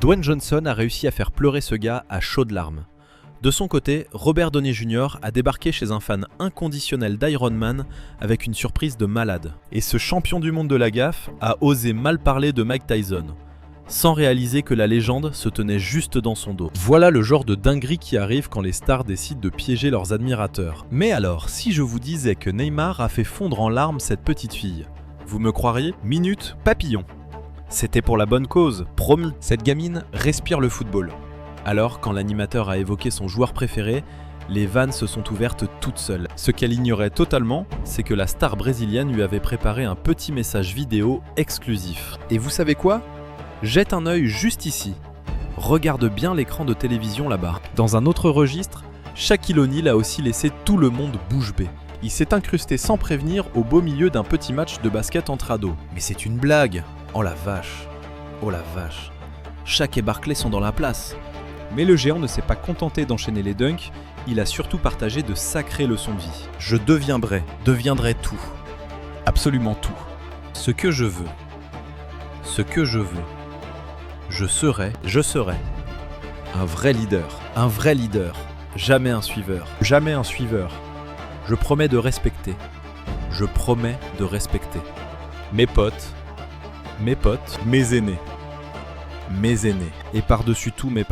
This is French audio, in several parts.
Dwayne Johnson a réussi à faire pleurer ce gars à chaudes larmes. De son côté, Robert Downey Jr. a débarqué chez un fan inconditionnel d'Iron Man avec une surprise de malade. Et ce champion du monde de la gaffe a osé mal parler de Mike Tyson, sans réaliser que la légende se tenait juste dans son dos. Voilà le genre de dinguerie qui arrive quand les stars décident de piéger leurs admirateurs. Mais alors, si je vous disais que Neymar a fait fondre en larmes cette petite fille, vous me croiriez? Minute papillon. C'était pour la bonne cause, promis. Cette gamine respire le football. Alors, quand l'animateur a évoqué son joueur préféré, les vannes se sont ouvertes toutes seules. Ce qu'elle ignorait totalement, c'est que la star brésilienne lui avait préparé un petit message vidéo exclusif. Et vous savez quoi? Jette un œil juste ici. Regarde bien l'écran de télévision là-bas. Dans un autre registre, Shaquille O'Neal a aussi laissé tout le monde bouche bée. Il s'est incrusté sans prévenir au beau milieu d'un petit match de basket entre ados. Mais c'est une blague! Oh la vache! Oh la vache! Shaq et Barkley sont dans la place. Mais le géant ne s'est pas contenté d'enchaîner les dunks, il a surtout partagé de sacrées leçons de vie. Je deviendrai tout. Absolument tout. Ce que je veux. Ce que je veux. Je serai. Un vrai leader. Jamais un suiveur. Je promets de respecter. Mes potes, mes aînés. Et par-dessus tout, mes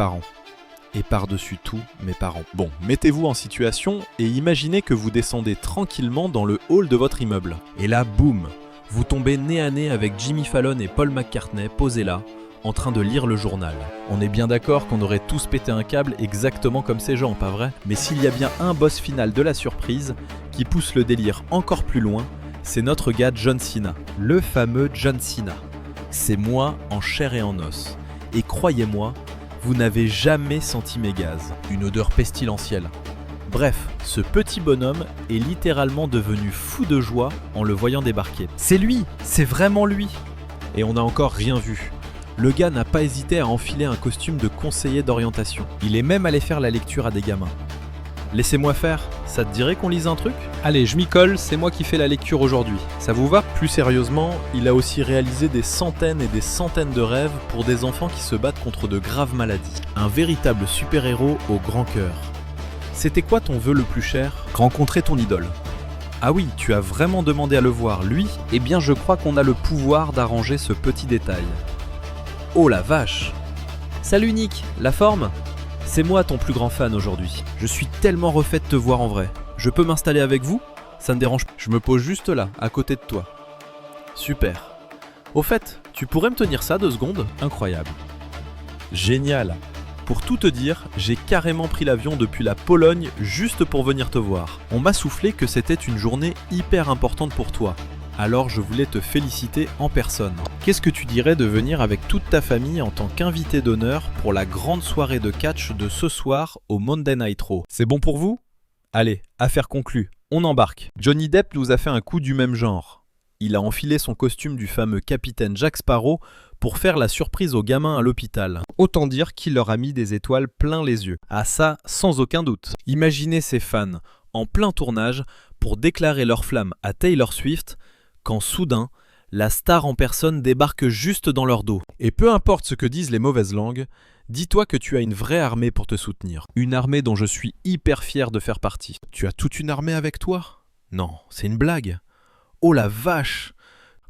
parents. Bon, mettez-vous en situation et imaginez que vous descendez tranquillement dans le hall de votre immeuble. Et là, boum, vous tombez nez à nez avec Jimmy Fallon et Paul McCartney posés là, en train de lire le journal. On est bien d'accord qu'on aurait tous pété un câble exactement comme ces gens, pas vrai? Mais s'il y a bien un boss final de la surprise, qui pousse le délire encore plus loin, c'est notre gars John Cena. Le fameux John Cena. C'est moi en chair et en os. Et croyez-moi, vous n'avez jamais senti mes gaz. Une odeur pestilentielle. Bref, ce petit bonhomme est littéralement devenu fou de joie en le voyant débarquer. C'est lui, c'est vraiment lui. Et on n'a encore rien vu. Le gars n'a pas hésité à enfiler un costume de conseiller d'orientation. Il est même allé faire la lecture à des gamins. Laissez-moi faire, ça te dirait qu'on lise un truc? Allez, je m'y colle, c'est moi qui fais la lecture aujourd'hui. Ça vous va? Plus sérieusement, il a aussi réalisé des centaines et des centaines de rêves pour des enfants qui se battent contre de graves maladies. Un véritable super-héros au grand cœur. C'était quoi ton vœu le plus cher? Rencontrer ton idole. Ah oui, tu as vraiment demandé à le voir, lui? Eh bien, je crois qu'on a le pouvoir d'arranger ce petit détail. Oh la vache! Salut Nick, la forme? C'est moi ton plus grand fan aujourd'hui. Je suis tellement refait de te voir en vrai. Je peux m'installer avec vous? Ça ne dérange pas. Je me pose juste là, à côté de toi. Super. Au fait, tu pourrais me tenir ça 2 secondes? Incroyable. Génial. Pour tout te dire, j'ai carrément pris l'avion depuis la Pologne juste pour venir te voir. On m'a soufflé que c'était une journée hyper importante pour toi. Alors je voulais te féliciter en personne. Qu'est-ce que tu dirais de venir avec toute ta famille en tant qu'invité d'honneur pour la grande soirée de catch de ce soir au Monday Night Raw? C'est bon pour vous? Allez, affaire conclue, on embarque. Johnny Depp nous a fait un coup du même genre. Il a enfilé son costume du fameux capitaine Jack Sparrow pour faire la surprise aux gamins à l'hôpital. Autant dire qu'il leur a mis des étoiles plein les yeux. Ah ça, sans aucun doute. Imaginez ces fans, en plein tournage, pour déclarer leur flamme à Taylor Swift, quand soudain, la star en personne débarque juste dans leur dos. Et peu importe ce que disent les mauvaises langues, dis-toi que tu as une vraie armée pour te soutenir. Une armée dont je suis hyper fier de faire partie. Tu as toute une armée avec toi? Non, c'est une blague. Oh la vache!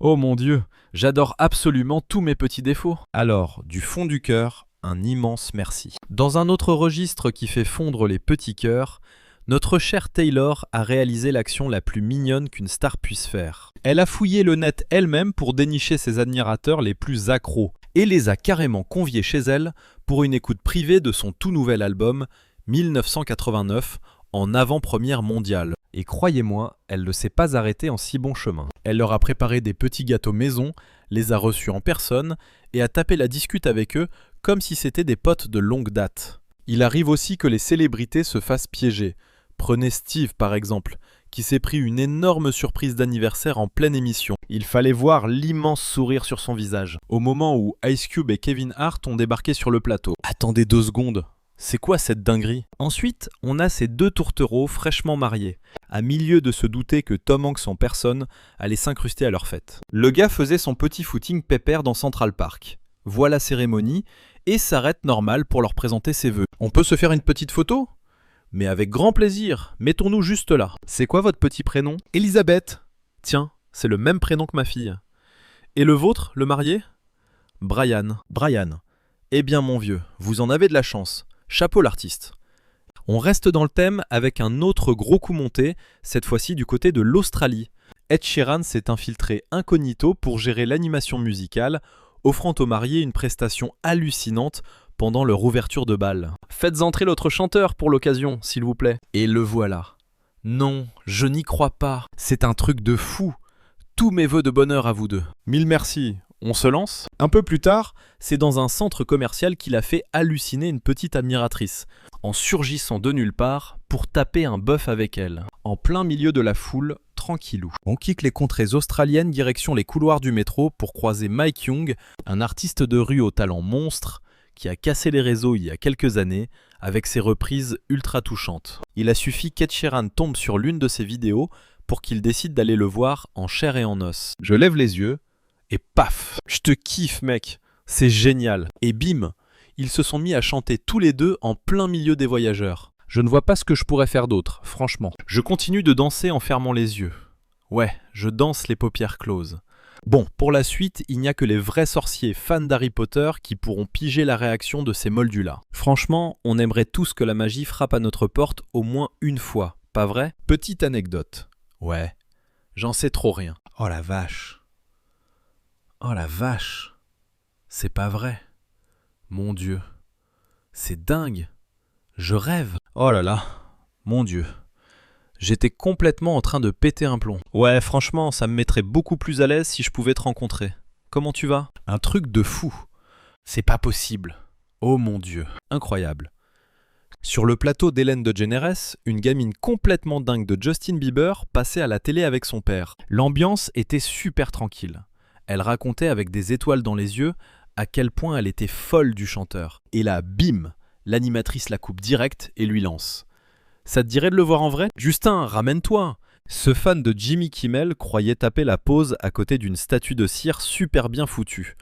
Oh mon Dieu, j'adore absolument tous mes petits défauts. Alors, du fond du cœur, un immense merci. Dans un autre registre qui fait fondre les petits cœurs, notre chère Taylor a réalisé l'action la plus mignonne qu'une star puisse faire. Elle a fouillé le net elle-même pour dénicher ses admirateurs les plus accros et les a carrément conviés chez elle pour une écoute privée de son tout nouvel album 1989 en avant-première mondiale. Et croyez-moi, elle ne s'est pas arrêtée en si bon chemin. Elle leur a préparé des petits gâteaux maison, les a reçus en personne et a tapé la discute avec eux comme si c'était des potes de longue date. Il arrive aussi que les célébrités se fassent piéger. Prenez Steve par exemple, qui s'est pris une énorme surprise d'anniversaire en pleine émission. Il fallait voir l'immense sourire sur son visage, au moment où Ice Cube et Kevin Hart ont débarqué sur le plateau. Attendez 2 secondes, c'est quoi cette dinguerie? Ensuite, on a ces 2 tourtereaux fraîchement mariés, à milieu de se douter que Tom Hanks en personne allait s'incruster à leur fête. Le gars faisait son petit footing pépère dans Central Park. Voit la cérémonie et s'arrête normal pour leur présenter ses vœux. On peut se faire une petite photo ? Mais avec grand plaisir, mettons-nous juste là. C'est quoi votre petit prénom ? Elisabeth. Tiens, c'est le même prénom que ma fille. Et le vôtre, le marié ? Brian. Brian. Eh bien mon vieux, vous en avez de la chance. Chapeau l'artiste. On reste dans le thème avec un autre gros coup monté, cette fois-ci du côté de l'Australie. Ed Sheeran s'est infiltré incognito pour gérer l'animation musicale, offrant aux mariés une prestation hallucinante pendant leur ouverture de bal. Faites entrer l'autre chanteur pour l'occasion, s'il vous plaît. Et le voilà. Non, je n'y crois pas. C'est un truc de fou. Tous mes vœux de bonheur à vous deux. Mille merci. On se lance ? Un peu plus tard, c'est dans un centre commercial qu'il a fait halluciner une petite admiratrice, en surgissant de nulle part pour taper un bœuf avec elle, en plein milieu de la foule, tranquillou. On quitte les contrées australiennes direction les couloirs du métro pour croiser Mike Young, un artiste de rue au talent monstre qui a cassé les réseaux il y a quelques années avec ses reprises ultra touchantes. Il a suffi qu'Ed Sheeran tombe sur l'une de ses vidéos pour qu'il décide d'aller le voir en chair et en os. Je lève les yeux et paf, je te kiffe mec, c'est génial. Et bim, ils se sont mis à chanter tous les deux en plein milieu des voyageurs. Je ne vois pas ce que je pourrais faire d'autre, franchement. Je continue de danser en fermant les yeux. Ouais, je danse les paupières closes. Bon, pour la suite, il n'y a que les vrais sorciers fans d'Harry Potter qui pourront piger la réaction de ces moldus-là. Franchement, on aimerait tous que la magie frappe à notre porte au moins une fois, pas vrai ? Petite anecdote. Ouais, j'en sais trop rien. Oh la vache. Oh la vache. C'est pas vrai. Mon Dieu. C'est dingue. Je rêve. Oh là là. Mon Dieu. J'étais complètement en train de péter un plomb. Ouais, franchement, ça me mettrait beaucoup plus à l'aise si je pouvais te rencontrer. Comment tu vas ? Un truc de fou. C'est pas possible. Oh mon Dieu. Incroyable. Sur le plateau d'Hélène DeGeneres, une gamine complètement dingue de Justin Bieber passait à la télé avec son père. L'ambiance était super tranquille. Elle racontait avec des étoiles dans les yeux à quel point elle était folle du chanteur. Et là, bim, l'animatrice la coupe direct et lui lance. Ça te dirait de le voir en vrai ? Justin, ramène-toi ! Ce fan de Jimmy Kimmel croyait taper la pose à côté d'une statue de cire super bien foutue.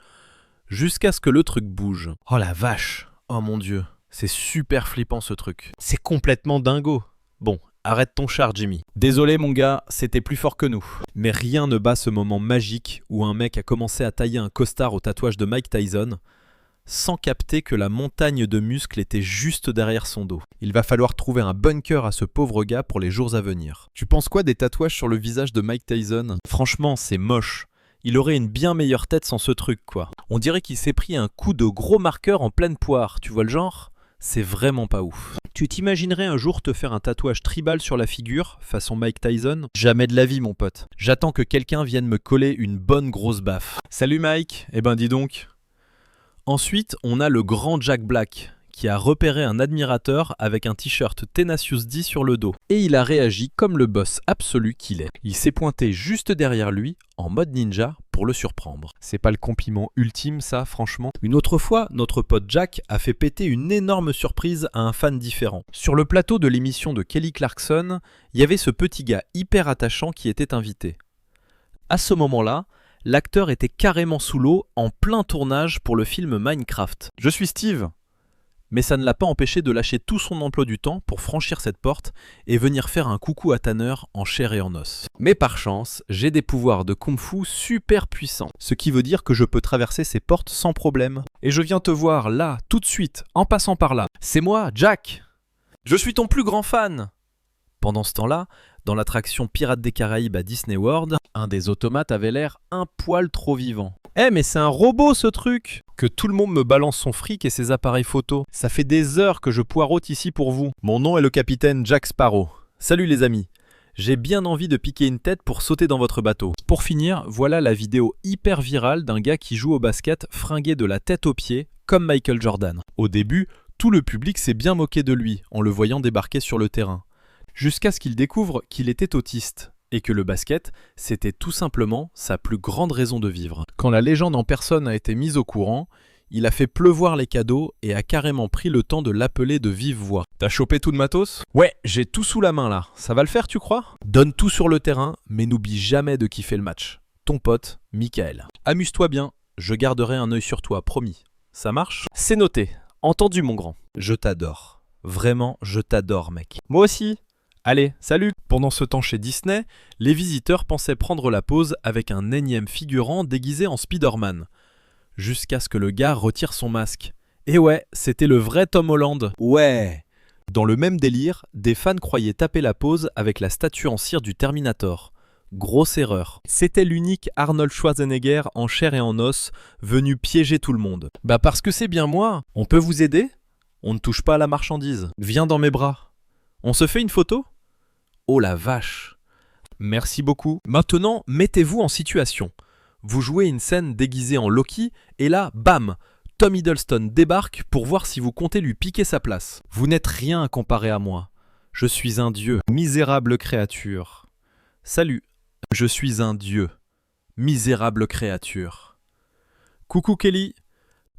Jusqu'à ce que le truc bouge. Oh la vache ! Oh mon Dieu, c'est super flippant ce truc. C'est complètement dingo. Bon, arrête ton char Jimmy. Désolé mon gars, c'était plus fort que nous. Mais rien ne bat ce moment magique où un mec a commencé à tailler un costard au tatouage de Mike Tyson sans capter que la montagne de muscles était juste derrière son dos. Il va falloir trouver un bunker à ce pauvre gars pour les jours à venir. Tu penses quoi des tatouages sur le visage de Mike Tyson ? Franchement, c'est moche. Il aurait une bien meilleure tête sans ce truc, quoi. On dirait qu'il s'est pris un coup de gros marqueur en pleine poire, tu vois le genre ? C'est vraiment pas ouf. Tu t'imaginerais un jour te faire un tatouage tribal sur la figure, façon Mike Tyson ? Jamais de la vie, mon pote. J'attends que quelqu'un vienne me coller une bonne grosse baffe. Salut Mike, eh ben dis donc. Ensuite, on a le grand Jack Black, qui a repéré un admirateur avec un t-shirt Tenacious D sur le dos. Et il a réagi comme le boss absolu qu'il est. Il s'est pointé juste derrière lui, en mode ninja, pour le surprendre. C'est pas le compliment ultime ça, franchement. Une autre fois, notre pote Jack a fait péter une énorme surprise à un fan différent. Sur le plateau de l'émission de Kelly Clarkson, il y avait ce petit gars hyper attachant qui était invité. À ce moment-là, l'acteur était carrément sous l'eau en plein tournage pour le film Minecraft. Je suis Steve. Mais ça ne l'a pas empêché de lâcher tout son emploi du temps pour franchir cette porte et venir faire un coucou à Tanner en chair et en os. Mais par chance, j'ai des pouvoirs de kung-fu super puissants, ce qui veut dire que je peux traverser ces portes sans problème. Et je viens te voir là, tout de suite, en passant par là. C'est moi, Jack. Je suis ton plus grand fan. Pendant ce temps-là, dans l'attraction Pirates des Caraïbes à Disney World, un des automates avait l'air un poil trop vivant. Eh mais c'est un robot ce truc! Que tout le monde me balance son fric et ses appareils photo. Ça fait des heures que je poireaute ici pour vous. Mon nom est le capitaine Jack Sparrow. Salut les amis. J'ai bien envie de piquer une tête pour sauter dans votre bateau. Pour finir, voilà la vidéo hyper virale d'un gars qui joue au basket fringué de la tête aux pieds, comme Michael Jordan. Au début, tout le public s'est bien moqué de lui en le voyant débarquer sur le terrain. Jusqu'à ce qu'il découvre qu'il était autiste. Et que le basket, c'était tout simplement sa plus grande raison de vivre. Quand la légende en personne a été mise au courant, il a fait pleuvoir les cadeaux et a carrément pris le temps de l'appeler de vive voix. T'as chopé tout de matos ? Ouais, j'ai tout sous la main là. Ça va le faire, tu crois ? Donne tout sur le terrain, mais n'oublie jamais de kiffer le match. Ton pote, Michael. Amuse-toi bien, je garderai un œil sur toi, promis. Ça marche? C'est noté. Entendu, mon grand. Je t'adore. Vraiment, je t'adore, mec. Moi aussi. Allez, salut. Pendant ce temps chez Disney, les visiteurs pensaient prendre la pause avec un énième figurant déguisé en Spider-Man. Jusqu'à ce que le gars retire son masque. Et ouais, c'était le vrai Tom Holland. Ouais. Dans le même délire, des fans croyaient taper la pause avec la statue en cire du Terminator. Grosse erreur. C'était l'unique Arnold Schwarzenegger en chair et en os venu piéger tout le monde. Bah parce que c'est bien moi. On peut vous aider? On ne touche pas à la marchandise. Viens dans mes bras. On se fait une photo? Oh la vache. Merci beaucoup. Maintenant, mettez-vous en situation. Vous jouez une scène déguisée en Loki et là, bam, Tom Hiddleston débarque pour voir si vous comptez lui piquer sa place. Vous n'êtes rien comparé à moi. Je suis un dieu, misérable créature. Salut, je suis un dieu, misérable créature. Coucou Kelly,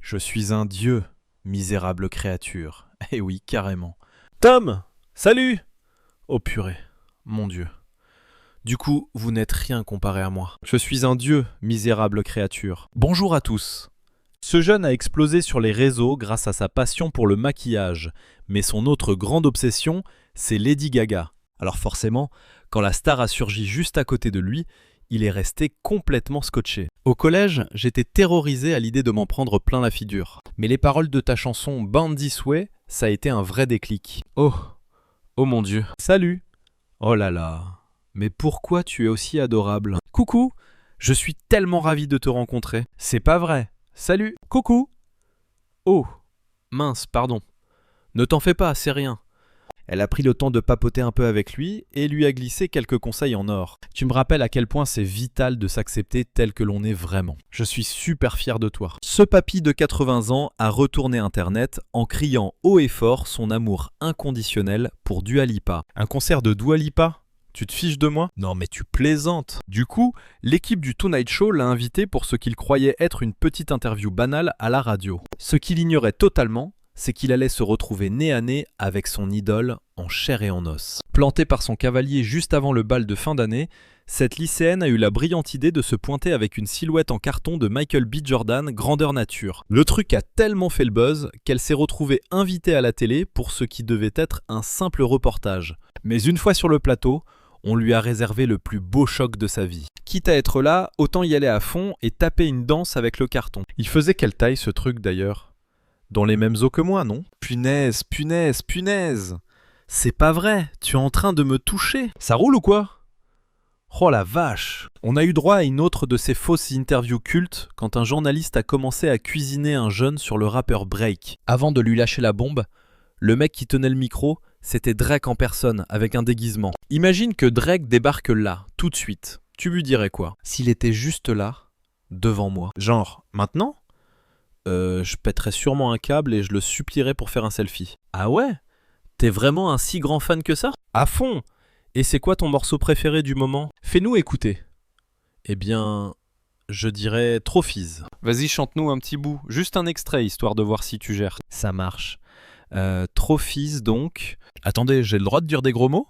je suis un dieu, misérable créature. Eh oui, carrément. Tom, salut! Oh purée, mon dieu. Du coup, vous n'êtes rien comparé à moi. Je suis un dieu, misérable créature. Bonjour à tous. Ce jeune a explosé sur les réseaux grâce à sa passion pour le maquillage, mais son autre grande obsession, c'est Lady Gaga. Alors forcément, quand la star a surgi juste à côté de lui, il est resté complètement scotché. Au collège, j'étais terrorisé à l'idée de m'en prendre plein la figure. Mais les paroles de ta chanson Born This Way, ça a été un vrai déclic. Oh mon dieu. Salut. Oh là là. Mais pourquoi tu es aussi adorable? Coucou, je suis tellement ravi de te rencontrer. C'est pas vrai. Salut. Coucou. Oh, mince, pardon. Ne t'en fais pas, c'est rien. Elle a pris le temps de papoter un peu avec lui et lui a glissé quelques conseils en or. Tu me rappelles à quel point c'est vital de s'accepter tel que l'on est vraiment. Je suis super fier de toi. Ce papy de 80 ans a retourné Internet en criant haut et fort son amour inconditionnel pour Dua Lipa. Un concert de Dua Lipa? Tu te fiches de moi? Non mais tu plaisantes. Du coup, l'équipe du Tonight Show l'a invité pour ce qu'il croyait être une petite interview banale à la radio. Ce qu'il ignorait totalement, c'est qu'il allait se retrouver nez à nez avec son idole en chair et en os. Plantée par son cavalier juste avant le bal de fin d'année, cette lycéenne a eu la brillante idée de se pointer avec une silhouette en carton de Michael B. Jordan, grandeur nature. Le truc a tellement fait le buzz qu'elle s'est retrouvée invitée à la télé pour ce qui devait être un simple reportage. Mais une fois sur le plateau, on lui a réservé le plus beau choc de sa vie. Quitte à être là, autant y aller à fond et taper une danse avec le carton. Il faisait quelle taille ce truc d'ailleurs? Dans les mêmes eaux que moi, non? Punaise, punaise, punaise! C'est pas vrai, tu es en train de me toucher. Ça roule ou quoi? Oh la vache! On a eu droit à une autre de ces fausses interviews cultes quand un journaliste a commencé à cuisiner un jeune sur le rappeur Drake. Avant de lui lâcher la bombe, le mec qui tenait le micro, c'était Drake en personne, avec un déguisement. Imagine que Drake débarque là, tout de suite. Tu lui dirais quoi? S'il était juste là, devant moi. Genre, maintenant? Je pèterais sûrement un câble et je le supplierais pour faire un selfie. Ah ouais? T'es vraiment un si grand fan que ça? À fond! Et c'est quoi ton morceau préféré du moment? Fais-nous écouter. Eh bien, je dirais Trophies. Vas-y, chante-nous un petit bout, juste un extrait, histoire de voir si tu gères. Ça marche. Trophies donc. Attendez, j'ai le droit de dire des gros mots?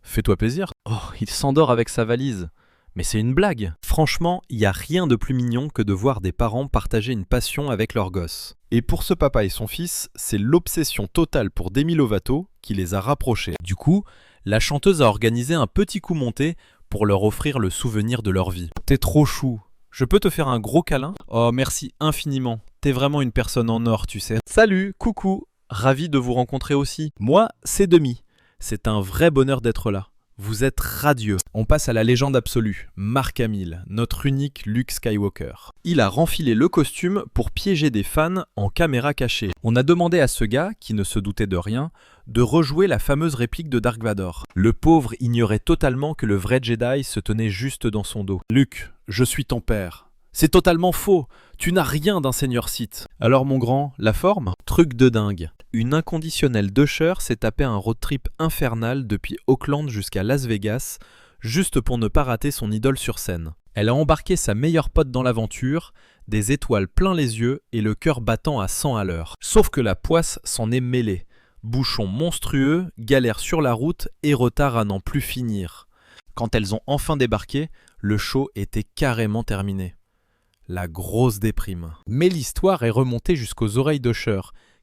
Fais-toi plaisir. Oh, il s'endort avec sa valise. Mais c'est une blague. Franchement, il n'y a rien de plus mignon que de voir des parents partager une passion avec leur gosse. Et pour ce papa et son fils, c'est l'obsession totale pour Demi Lovato qui les a rapprochés. Du coup, la chanteuse a organisé un petit coup monté pour leur offrir le souvenir de leur vie. T'es trop chou. Je peux te faire un gros câlin? Oh, merci infiniment. T'es vraiment une personne en or, tu sais. Salut, coucou. Ravi de vous rencontrer aussi. Moi, c'est Demi. C'est un vrai bonheur d'être là. Vous êtes radieux. On passe à la légende absolue, Mark Hamill, notre unique Luke Skywalker. Il a renfilé le costume pour piéger des fans en caméra cachée. On a demandé à ce gars, qui ne se doutait de rien, de rejouer la fameuse réplique de Dark Vador. Le pauvre ignorait totalement que le vrai Jedi se tenait juste dans son dos. « Luke, je suis ton père. » C'est totalement faux. Tu n'as rien d'un seigneur Sith. Alors mon grand, la forme? Truc de dingue. Une inconditionnelle d'Usher s'est tapé un road trip infernal depuis Auckland jusqu'à Las Vegas, juste pour ne pas rater son idole sur scène. Elle a embarqué sa meilleure pote dans l'aventure, des étoiles plein les yeux et le cœur battant à 100 à l'heure. Sauf que la poisse s'en est mêlée. Bouchons monstrueux, galère sur la route et retard à n'en plus finir. Quand elles ont enfin débarqué, le show était carrément terminé. La grosse déprime. Mais l'histoire est remontée jusqu'aux oreilles d'Usher,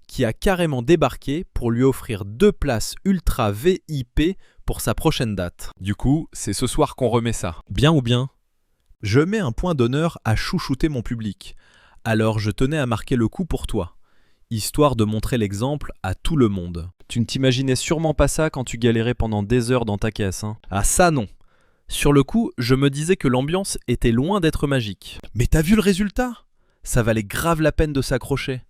qui a carrément débarqué pour lui offrir 2 places ultra VIP pour sa prochaine date. Du coup, c'est ce soir qu'on remet ça. Bien ou bien? Je mets un point d'honneur à chouchouter mon public, alors je tenais à marquer le coup pour toi, histoire de montrer l'exemple à tout le monde. Tu ne t'imaginais sûrement pas ça quand tu galérais pendant des heures dans ta caisse, hein. Ah ça non. Sur le coup, je me disais que l'ambiance était loin d'être magique. Mais t'as vu le résultat? Ça valait grave la peine de s'accrocher.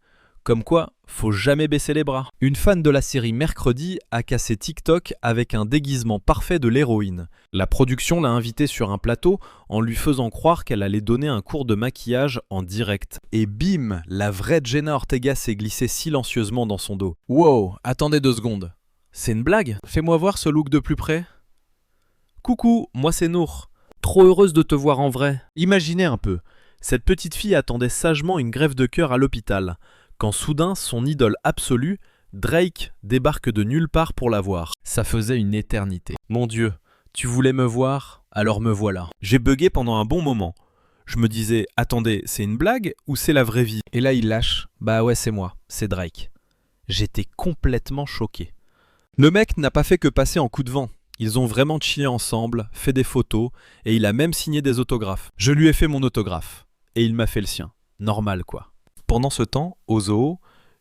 Comme quoi, faut jamais baisser les bras. Une fan de la série Mercredi a cassé TikTok avec un déguisement parfait de l'héroïne. La production l'a invitée sur un plateau en lui faisant croire qu'elle allait donner un cours de maquillage en direct. Et bim, la vraie Jenna Ortega s'est glissée silencieusement dans son dos. Wow, attendez 2 secondes. C'est une blague? Fais-moi voir ce look de plus près. Coucou, moi c'est Nour. Trop heureuse de te voir en vrai. Imaginez un peu, cette petite fille attendait sagement une greffe de cœur à l'hôpital, quand soudain son idole absolue, Drake, débarque de nulle part pour la voir. Ça faisait une éternité. Mon Dieu, tu voulais me voir, alors me voilà. J'ai bugué pendant un bon moment. Je me disais, attendez, c'est une blague ou c'est la vraie vie? Et là il lâche, bah ouais c'est moi, c'est Drake. J'étais complètement choqué. Le mec n'a pas fait que passer en coup de vent. Ils ont vraiment chillé ensemble, fait des photos, et il a même signé des autographes. Je lui ai fait mon autographe, et il m'a fait le sien. Normal quoi. Pendant ce temps, au zoo,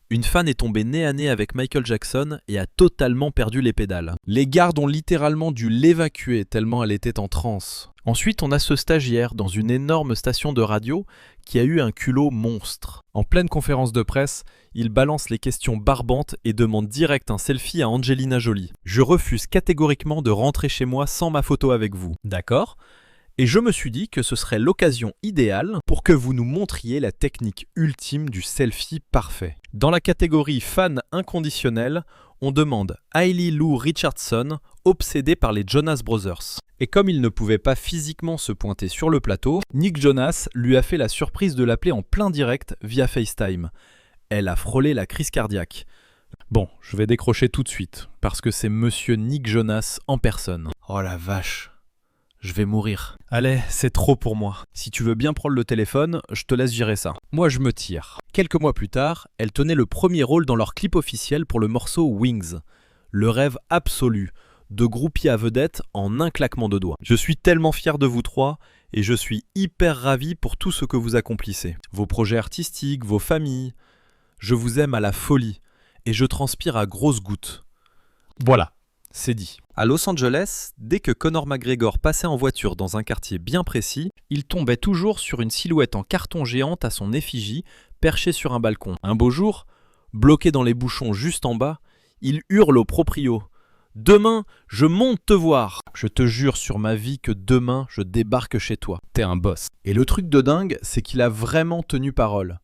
une fan est tombée nez à nez avec Michael Jackson et a totalement perdu les pédales. Les gardes ont littéralement dû l'évacuer tellement elle était en transe. Ensuite, on a ce stagiaire dans une énorme station de radio qui a eu un culot monstre. En pleine conférence de presse, il balance les questions barbantes et demande direct un selfie à Angelina Jolie. Je refuse catégoriquement de rentrer chez moi sans ma photo avec vous. D'accord ? Et je me suis dit que ce serait l'occasion idéale pour que vous nous montriez la technique ultime du selfie parfait. Dans la catégorie fan inconditionnel, on demande Hailey Lou Richardson, obsédée par les Jonas Brothers. Et comme il ne pouvait pas physiquement se pointer sur le plateau, Nick Jonas lui a fait la surprise de l'appeler en plein direct via FaceTime. Elle a frôlé la crise cardiaque. Bon, je vais décrocher tout de suite, parce que c'est monsieur Nick Jonas en personne. Oh la vache! Je vais mourir. Allez, c'est trop pour moi. Si tu veux bien prendre le téléphone, je te laisse gérer ça. Moi, je me tire. Quelques mois plus tard, elle tenait le premier rôle dans leur clip officiel pour le morceau Wings. Le rêve absolu, de groupie à vedette en un claquement de doigts. Je suis tellement fier de vous trois et je suis hyper ravi pour tout ce que vous accomplissez. Vos projets artistiques, vos familles. Je vous aime à la folie et je transpire à grosses gouttes. Voilà. C'est dit. À Los Angeles, dès que Conor McGregor passait en voiture dans un quartier bien précis, il tombait toujours sur une silhouette en carton géante à son effigie, perchée sur un balcon. Un beau jour, bloqué dans les bouchons juste en bas, il hurle au proprio. « Demain, je monte te voir ! Je te jure sur ma vie que demain, je débarque chez toi. T'es un boss. » Et le truc de dingue, c'est qu'il a vraiment tenu parole.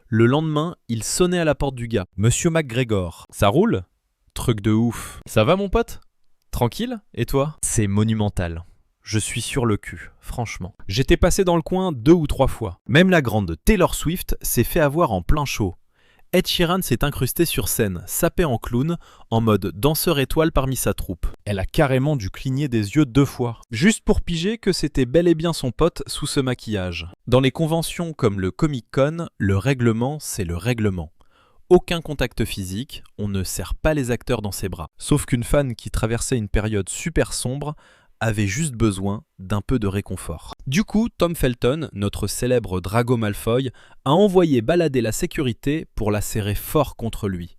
Le lendemain, il sonnait à la porte du gars. « Monsieur McGregor, ça roule ? » Truc de ouf. Ça va mon pote? Tranquille? Et toi? C'est monumental. Je suis sur le cul, franchement. J'étais passé dans le coin 2 ou 3 fois. Même la grande Taylor Swift s'est fait avoir en plein show. Ed Sheeran s'est incrusté sur scène, sapé en clown, en mode danseur étoile parmi sa troupe. Elle a carrément dû cligner des yeux 2 fois, juste pour piger que c'était bel et bien son pote sous ce maquillage. Dans les conventions comme le Comic-Con, le règlement, c'est le règlement. Aucun contact physique, on ne serre pas les acteurs dans ses bras. Sauf qu'une fan qui traversait une période super sombre avait juste besoin d'un peu de réconfort. Du coup, Tom Felton, notre célèbre Drago Malfoy, a envoyé balader la sécurité pour la serrer fort contre lui.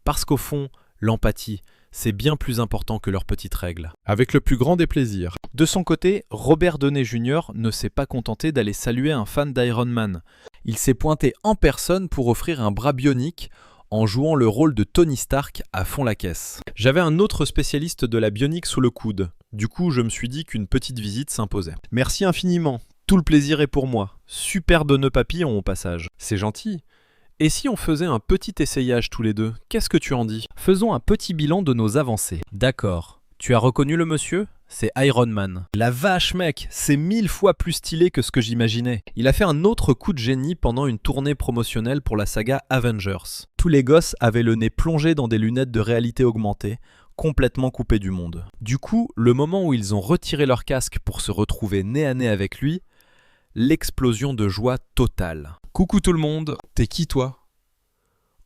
Parce qu'au fond, l'empathie, c'est bien plus important que leurs petites règles. Avec le plus grand des plaisirs. De son côté, Robert Downey Jr. ne s'est pas contenté d'aller saluer un fan d'Iron Man. Il s'est pointé en personne pour offrir un bras bionique en jouant le rôle de Tony Stark à fond la caisse. J'avais un autre spécialiste de la bionique sous le coude. Du coup, je me suis dit qu'une petite visite s'imposait. Merci infiniment. Tout le plaisir est pour moi. Superbe nœud papillon au passage. C'est gentil. Et si on faisait un petit essayage tous les deux? Qu'est-ce que tu en dis? Faisons un petit bilan de nos avancées. D'accord. Tu as reconnu le monsieur? C'est Iron Man. La vache mec, c'est 1000 fois plus stylé que ce que j'imaginais. Il a fait un autre coup de génie pendant une tournée promotionnelle pour la saga Avengers. Tous les gosses avaient le nez plongé dans des lunettes de réalité augmentée, complètement coupés du monde. Du coup, le moment où ils ont retiré leur casque pour se retrouver nez à nez avec lui, l'explosion de joie totale. Coucou tout le monde. T'es qui toi ?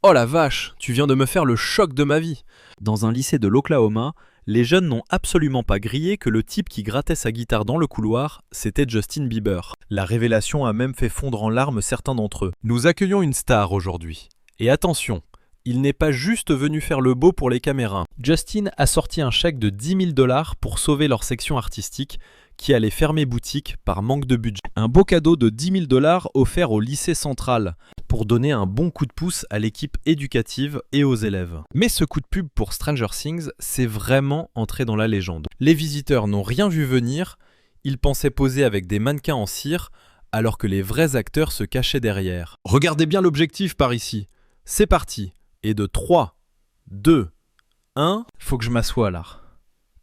Oh la vache, tu viens de me faire le choc de ma vie. Dans un lycée de l'Oklahoma, les jeunes n'ont absolument pas grillé que le type qui grattait sa guitare dans le couloir, c'était Justin Bieber. La révélation a même fait fondre en larmes certains d'entre eux. Nous accueillons une star aujourd'hui. Et attention, il n'est pas juste venu faire le beau pour les caméras. Justin a sorti un chèque de 10 000 $ pour sauver leur section artistique qui allait fermer boutique par manque de budget. Un beau cadeau de 10 000 $ offert au lycée central pour donner un bon coup de pouce à l'équipe éducative et aux élèves. Mais ce coup de pub pour Stranger Things, c'est vraiment entré dans la légende. Les visiteurs n'ont rien vu venir, ils pensaient poser avec des mannequins en cire, alors que les vrais acteurs se cachaient derrière. Regardez bien l'objectif par ici. C'est parti. Et de 3, 2, 1... Faut que je m'assoie là.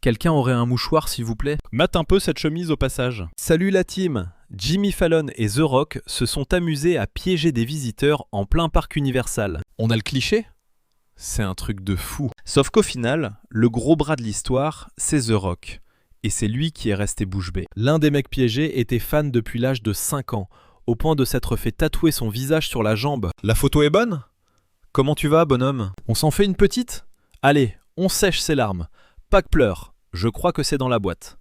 Quelqu'un aurait un mouchoir s'il vous plaît ? Mate un peu cette chemise au passage. Salut la team. Jimmy Fallon et The Rock se sont amusés à piéger des visiteurs en plein parc Universal. On a le cliché ? C'est un truc de fou. Sauf qu'au final, le gros bras de l'histoire, c'est The Rock. Et c'est lui qui est resté bouche bée. L'un des mecs piégés était fan depuis l'âge de 5 ans, au point de s'être fait tatouer son visage sur la jambe. La photo est bonne ? Comment tu vas, bonhomme ? On s'en fait une petite ? Allez, on sèche ses larmes. Pas que pleure, je crois que c'est dans la boîte.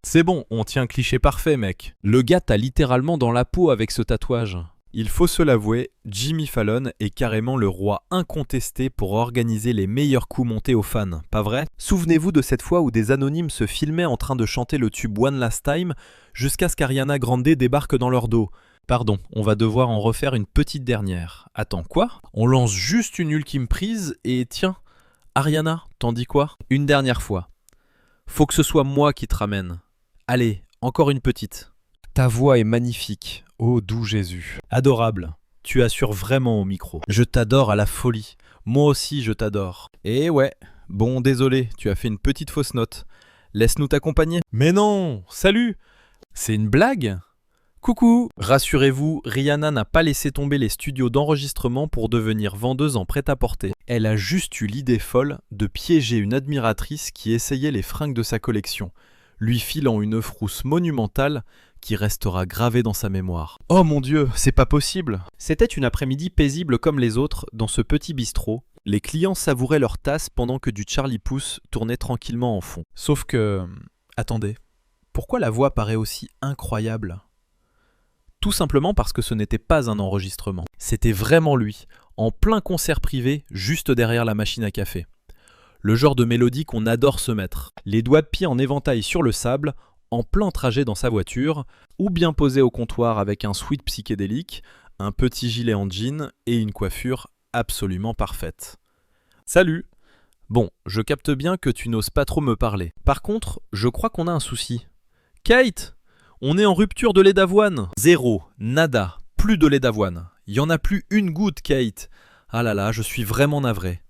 C'est bon, on tient un cliché parfait, mec. Le gars t'a littéralement dans la peau avec ce tatouage. Il faut se l'avouer, Jimmy Fallon est carrément le roi incontesté pour organiser les meilleurs coups montés aux fans, pas vrai ? Souvenez-vous de cette fois où des anonymes se filmaient en train de chanter le tube One Last Time jusqu'à ce qu'Ariana Grande débarque dans leur dos. Pardon, on va devoir en refaire une petite dernière. Attends, quoi ? On lance juste une ultime prise et tiens, Ariana, t'en dis quoi ? Une dernière fois. Faut que ce soit moi qui te ramène. Allez, encore une petite. Ta voix est magnifique, ô doux Jésus. Adorable, tu assures vraiment au micro. Je t'adore à la folie. Moi aussi je t'adore. Eh ouais, bon désolé, tu as fait une petite fausse note. Laisse-nous t'accompagner. Mais non, salut ! C'est une blague ? Coucou ! Rassurez-vous, Rihanna n'a pas laissé tomber les studios d'enregistrement pour devenir vendeuse en prêt-à-porter. Elle a juste eu l'idée folle de piéger une admiratrice qui essayait les fringues de sa collection, lui filant une frousse monumentale qui restera gravée dans sa mémoire. Oh mon Dieu, c'est pas possible ! C'était une après-midi paisible comme les autres dans ce petit bistrot. Les clients savouraient leur tasse pendant que du Charlie Puth tournait tranquillement en fond. Sauf que... Attendez, pourquoi la voix paraît aussi incroyable ? Tout simplement parce que ce n'était pas un enregistrement. C'était vraiment lui, en plein concert privé, juste derrière la machine à café. Le genre de mélodie qu'on adore se mettre. Les doigts de pied en éventail sur le sable, en plein trajet dans sa voiture, ou bien posé au comptoir avec un sweat psychédélique, un petit gilet en jean et une coiffure absolument parfaite. Salut ! Bon, je capte bien que tu n'oses pas trop me parler. Par contre, je crois qu'on a un souci. Kate ! On est en rupture de lait d'avoine. Zéro, nada, plus de lait d'avoine. Il y en a plus une goutte, Kate. Ah là là, je suis vraiment navré.